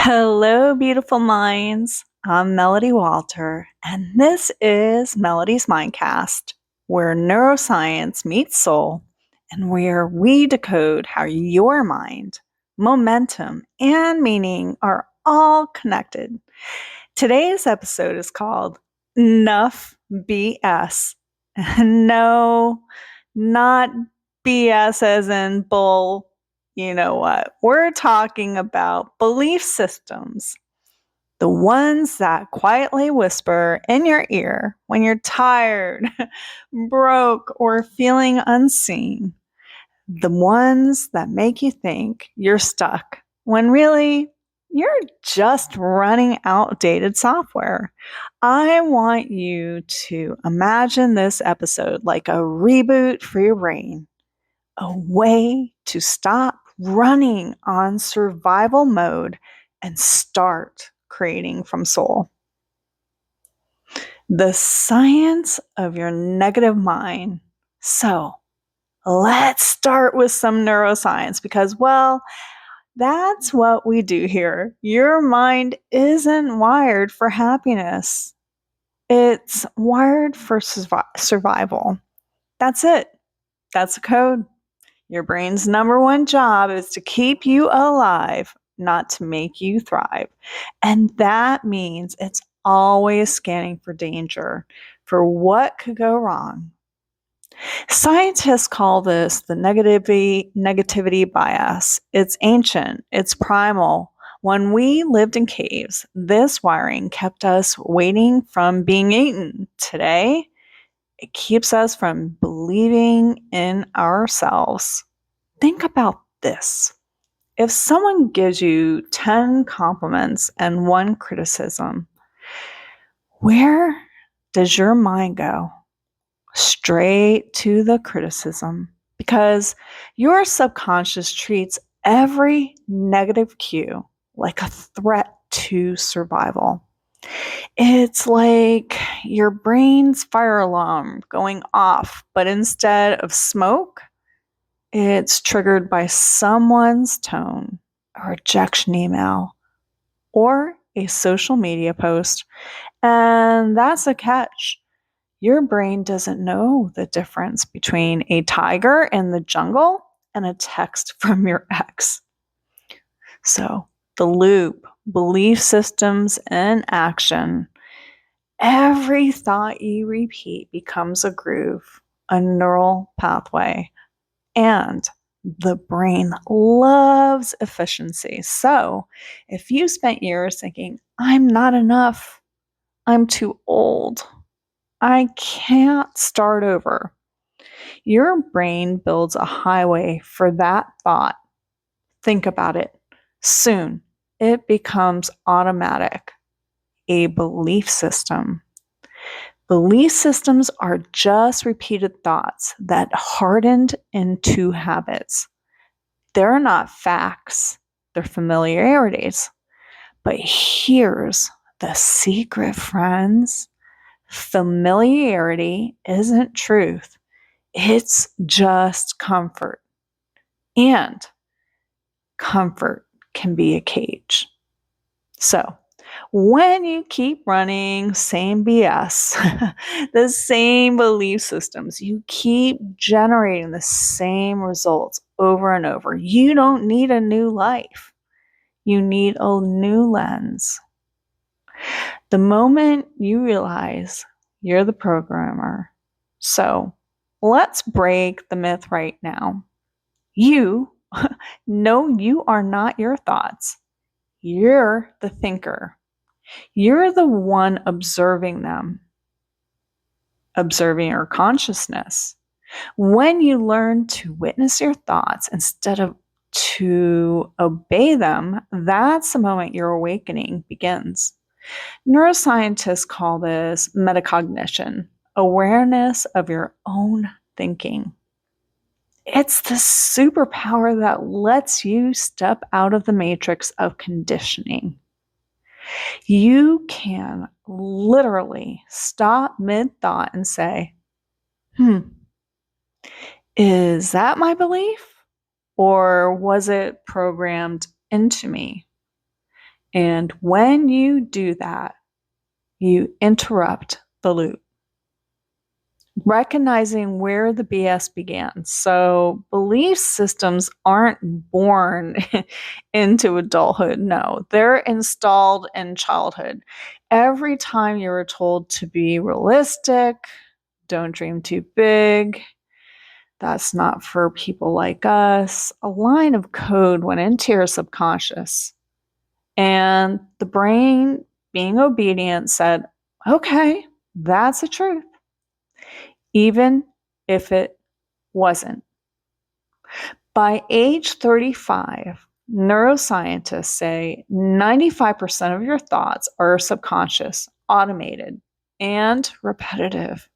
Hello, beautiful minds. I'm Melodie Wolter, and this is Melodie's Mindcast, where neuroscience meets soul and where we decode how your mind, momentum, and meaning are all connected. Today's episode is called Enough BS. No, not BS as in bull. You know what? We're talking about belief systems, the ones that quietly whisper in your ear when you're tired, broke, or feeling unseen. The ones that make you think you're stuck when really you're just running outdated software. I want you to imagine this episode like a reboot for your brain, a way to stop running on survival mode and start creating from soul. The science of your negative mind. So, let's start with some neuroscience because, well, that's what we do here. Your mind isn't wired for happiness, it's wired for survival. That's it. That's the code. Your brain's number one job is to keep you alive, not to make you thrive. And that means it's always scanning for danger, for what could go wrong. Scientists call this the negativity bias. It's ancient, it's primal. When we lived in caves, this wiring kept us waiting from being eaten. Today, it keeps us from believing in ourselves. Think about this. If someone gives you 10 compliments and one criticism, where does your mind go? Straight to the criticism, because your subconscious treats every negative cue like a threat to survival. It's like your brain's fire alarm going off, but instead of smoke, it's triggered by someone's tone, a rejection email, or a social media post. And that's a catch. Your brain doesn't know the difference between a tiger in the jungle and a text from your ex. So, the loop, belief systems in action. Every thought you repeat becomes a groove, a neural pathway, and the brain loves efficiency. So, if you spent years thinking, I'm not enough, I'm too old, I can't start over, your brain builds a highway for that thought. Think about it. Soon, it becomes automatic, a belief system. Belief systems are just repeated thoughts that hardened into habits. They're not facts, they're familiarities. But here's the secret, friends. Familiarity isn't truth. It's just comfort. And comfort can be a cage. So, when you keep running same BS, the same belief systems, you keep generating the same results over and over. You don't need a new life. You need a new lens. The moment you realize you're the programmer. So, let's break the myth right now. You are not your thoughts. You're the thinker. You're the one observing them, observing your consciousness. When you learn to witness your thoughts instead of to obey them, that's the moment your awakening begins. Neuroscientists call this metacognition, awareness of your own thinking. It's the superpower that lets you step out of the matrix of conditioning. You can literally stop mid-thought and say, is that my belief? Or was it programmed into me? And when you do that, you interrupt the loop, recognizing where the BS began. So belief systems aren't born into adulthood. No, they're installed in childhood. Every time you were told to be realistic, don't dream too big, that's not for people like us, a line of code went into your subconscious. And the brain, being obedient, said, okay, that's the truth, even if it wasn't. By age 35, neuroscientists say 95% of your thoughts are subconscious, automated, and repetitive.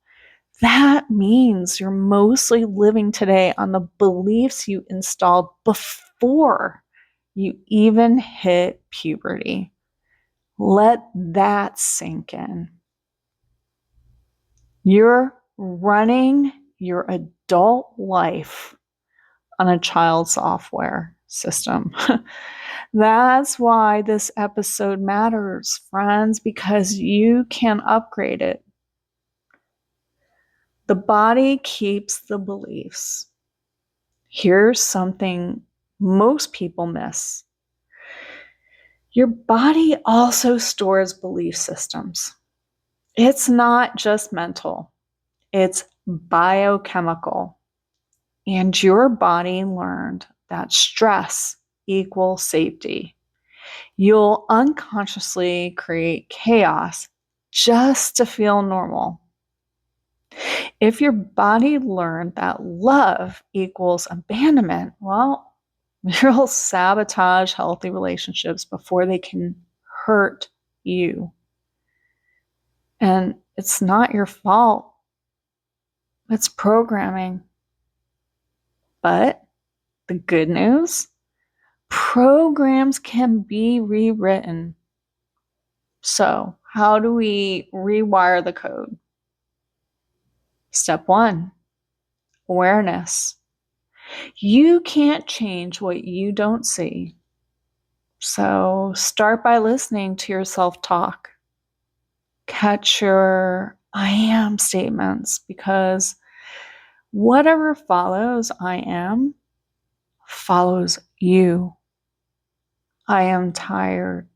That means you're mostly living today on the beliefs you installed before you even hit puberty. Let that sink in. You're running your adult life on a child software system. That's why this episode matters, friends, because you can upgrade it. The body keeps the beliefs. Here's something most people miss. Your body also stores belief systems. It's not just mental, it's biochemical. And your body learned that stress equals safety. You'll unconsciously create chaos just to feel normal. If your body learned that love equals abandonment, well, you'll sabotage healthy relationships before they can hurt you. And it's not your fault. It's programming. But the good news, programs can be rewritten. So, how do we rewire the code? Step 1, awareness. You can't change what you don't see. So, start by listening to your self-talk. Catch your I am statements, because whatever follows I am follows you. I am tired.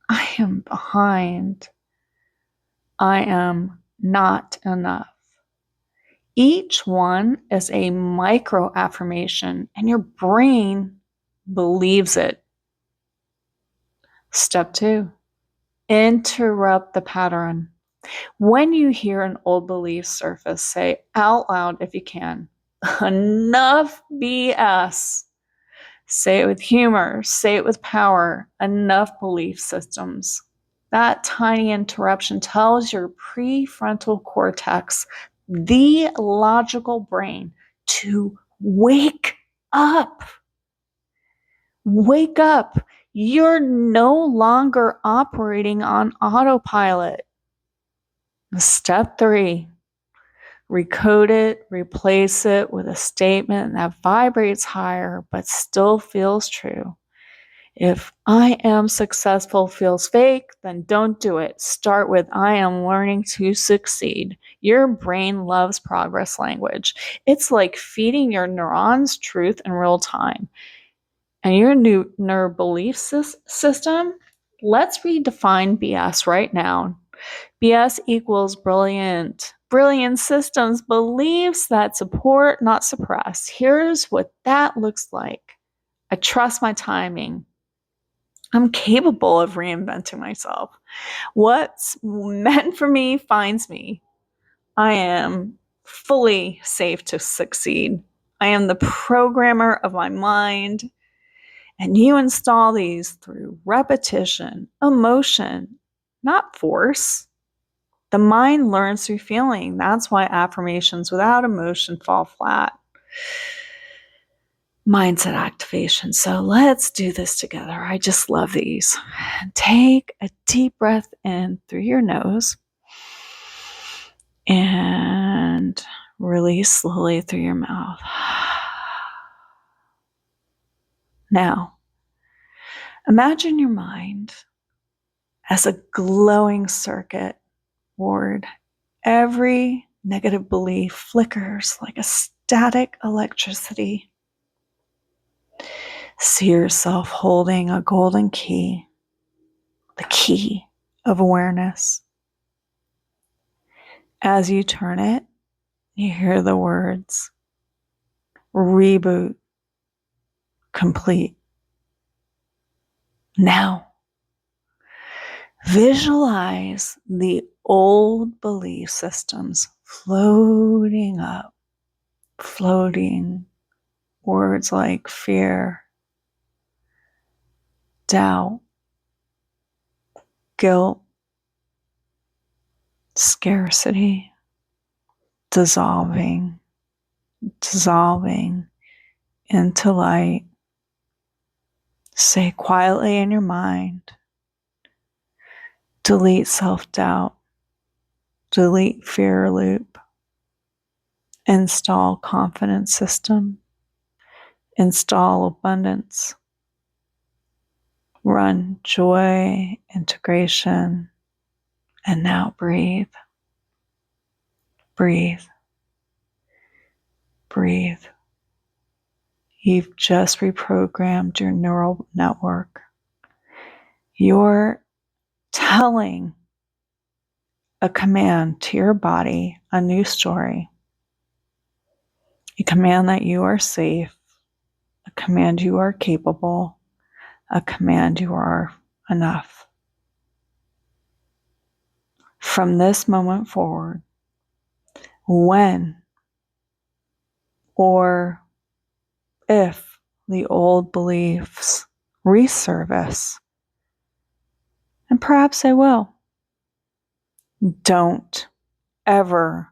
I am behind. I am not enough. Each one is a micro affirmation, and your brain believes it. Step 2, interrupt the pattern. When you hear an old belief surface, say out loud, if you can, enough BS. Say it with humor, say it with power, enough belief systems. That tiny interruption tells your prefrontal cortex, the logical brain, to wake up. Wake up. You're no longer operating on autopilot. Step 3, recode it, replace it with a statement that vibrates higher but still feels true. If I am successful feels fake, then don't do it. Start with I am learning to succeed. Your brain loves progress language. It's like feeding your neurons truth in real time. And your new belief system, let's redefine BS right now. BS equals brilliant. Brilliant systems, beliefs that support, not suppress. Here's what that looks like. I trust my timing. I'm capable of reinventing myself. What's meant for me finds me. I am fully safe to succeed. I am the programmer of my mind. And you install these through repetition, emotion, not force. The mind learns through feeling. That's why affirmations without emotion fall flat. Mindset activation. So let's do this together. I just love these. Take a deep breath in through your nose and release slowly through your mouth. Now, Imagine your mind as a glowing circuit board. Every negative belief flickers like a static electricity. See yourself holding a golden key, the key of awareness. As you turn it, you hear the words, reboot, complete. Now, visualize the old belief systems floating up, floating. Words like fear, doubt, guilt, scarcity, dissolving into light. Say quietly in your mind, delete self-doubt, delete fear loop, install confidence system, install abundance, run joy, integration, and now breathe, breathe, breathe. You've just reprogrammed your neural network. You're telling a command to your body, a new story, a command that you are safe, a command you are capable, a command you are enough. From this moment forward, when or if the old beliefs resurface, and perhaps they will, don't ever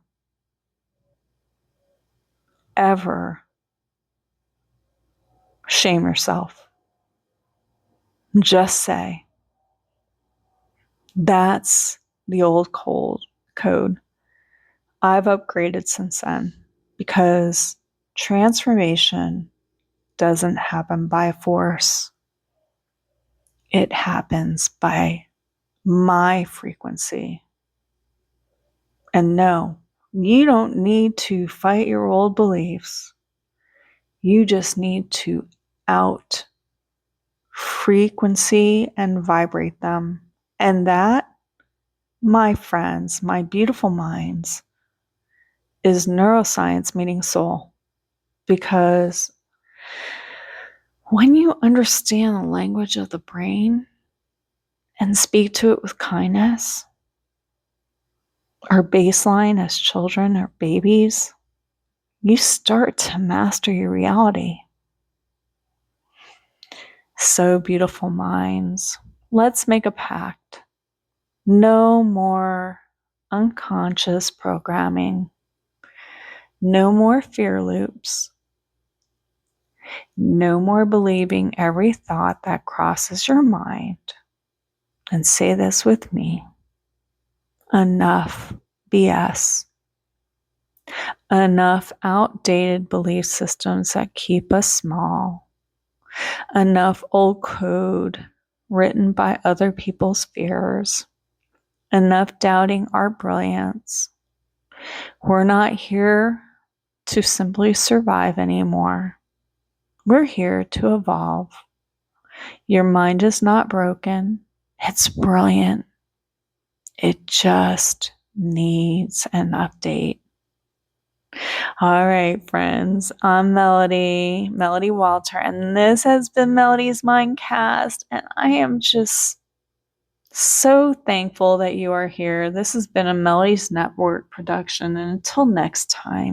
shame yourself. Just say, that's the old code. I've upgraded since then, because transformation doesn't happen by force. It happens by my frequency. And no, you don't need to fight your old beliefs. You just need to out frequency and vibrate them. And that, my friends, my beautiful minds, is neuroscience meeting soul. Because when you understand the language of the brain and speak to it with kindness, our baseline as children or babies, you start to master your reality. So beautiful minds, let's make a pact. No more unconscious programming. No more fear loops. No more believing every thought that crosses your mind. And say this with me. Enough BS. Enough outdated belief systems that keep us small. Enough old code written by other people's fears. Enough doubting our brilliance. We're not here to simply survive anymore. We're here to evolve. Your mind is not broken. It's brilliant. It just needs an update. All right, friends. I'm Melodie Wolter, and this has been Melodie's Mindcast, and I am just so thankful that you are here. This has been a Melodies Network production, and until next time.